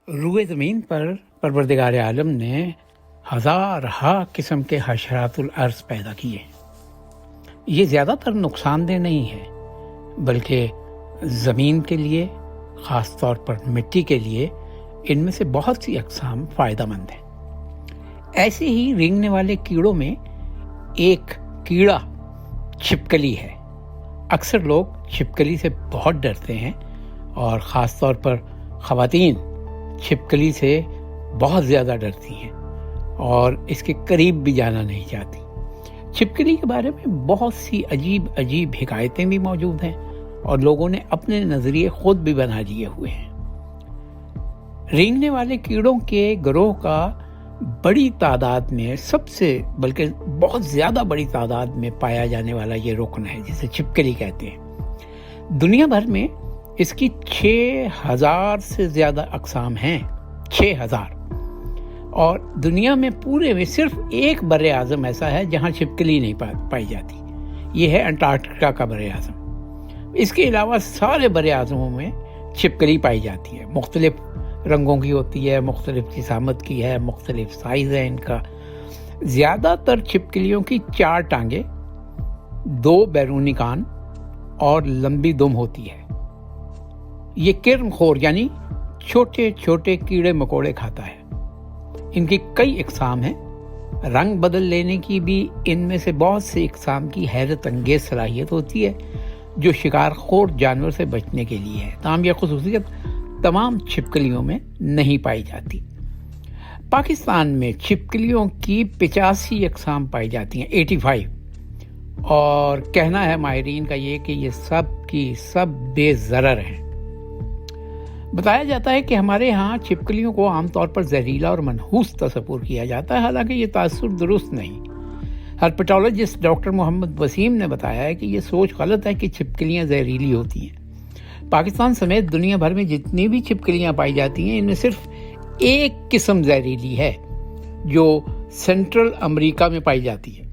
روئے زمین پر پروردگار عالم نے ہزارہا قسم کے حشرات الارض پیدا کیے۔ یہ زیادہ تر نقصان دہ نہیں ہے، بلکہ زمین کے لیے، خاص طور پر مٹی کے لیے، ان میں سے بہت سی اقسام فائدہ مند ہیں۔ ایسے ہی رینگنے والے کیڑوں میں ایک کیڑا چھپکلی ہے۔ اکثر لوگ چھپکلی سے بہت ڈرتے ہیں، اور خاص طور پر خواتین چھپکلی سے بہت زیادہ ڈرتی ہیں اور اس کے قریب بھی جانا نہیں چاہتی۔ چھپکلی کے بارے میں بہت سی عجیب حکایتیں بھی موجود ہیں، اور لوگوں نے اپنے نظریے خود بھی بنا لیے ہوئے ہیں۔ رینگنے والے کیڑوں کے گروہ کا بڑی تعداد میں بلکہ بہت زیادہ بڑی تعداد میں پایا جانے والا یہ رکن ہے جسے چھپکلی کہتے ہیں۔ دنیا بھر میں اس کی 6000 سے زیادہ اقسام ہیں، 6000۔ اور دنیا میں پورے میں صرف ایک بر اعظم ایسا ہے جہاں چھپکلی نہیں پائی جاتی، یہ ہے انٹارکٹیکا کا بر اعظم۔ اس کے علاوہ سارے بر اعظموں میں چھپکلی پائی جاتی ہے، مختلف رنگوں کی ہوتی ہے، مختلف جسامت کی ہے، مختلف سائز ہے ان کا۔ زیادہ تر چھپکلیوں کی 4 ٹانگیں، 2 بیرونی کان اور لمبی دم ہوتی ہے۔ یہ کرم خور یعنی چھوٹے چھوٹے کیڑے مکوڑے کھاتا ہے۔ ان کی کئی اقسام ہیں۔ رنگ بدل لینے کی بھی ان میں سے بہت سی اقسام کی حیرت انگیز صلاحیت ہوتی ہے، جو شکار خور جانور سے بچنے کے لیے ہے۔ تاہم یہ خصوصیت تمام چھپکلیوں میں نہیں پائی جاتی۔ پاکستان میں چھپکلیوں کی 85 اقسام پائی جاتی ہیں، 85، اور کہنا ہے ماہرین کا یہ کہ یہ سب کی سب بے ضرر ہیں۔ بتایا جاتا ہے کہ ہمارے ہاں چھپکلیوں کو عام طور پر زہریلا اور منحوس تصور کیا جاتا ہے، حالانکہ یہ تاثر درست نہیں۔ ہرپیٹالوجسٹ ڈاکٹر محمد وسیم نے بتایا ہے کہ یہ سوچ غلط ہے کہ چھپکلیاں زہریلی ہوتی ہیں۔ پاکستان سمیت دنیا بھر میں جتنی بھی چھپکلیاں پائی جاتی ہیں، ان میں صرف ایک قسم زہریلی ہے جو سینٹرل امریکہ میں پائی جاتی ہے۔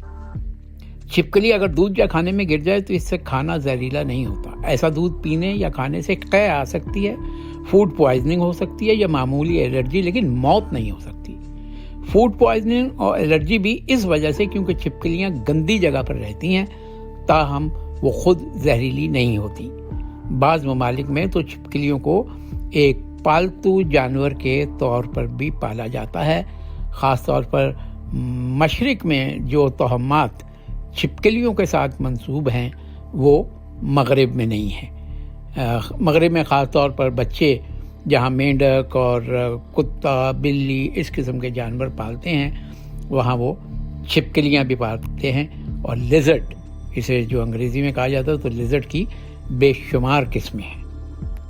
چھپکلی اگر دودھ یا کھانے میں گر جائے تو اس سے کھانا زہریلا نہیں ہوتا۔ ایسا دودھ پینے یا کھانے سے قے آ سکتی ہے، فوڈ پوائزننگ ہو سکتی ہے یا معمولی الرجی، لیکن موت نہیں ہو سکتی۔ فوڈ پوائزننگ اور الرجی بھی اس وجہ سے کیونکہ چھپکلیاں گندی جگہ پر رہتی ہیں، تاہم وہ خود زہریلی نہیں ہوتی۔ بعض ممالک میں تو چھپکلیوں کو ایک پالتو جانور کے طور پر بھی پالا جاتا ہے۔ خاص طور پر مشرق میں جو توہمات چھپکلیوں کے ساتھ منسوب ہیں وہ مغرب میں نہیں ہیں۔ مغرب میں خاص طور پر بچے جہاں مینڈک اور کتا، بلی، اس قسم کے جانور پالتے ہیں، وہاں وہ چھپکلیاں بھی پالتے ہیں۔ اور لیزرڈ، اسے جو انگریزی میں کہا جاتا ہے، تو لیزرڈ کی بے شمار قسمیں ہیں۔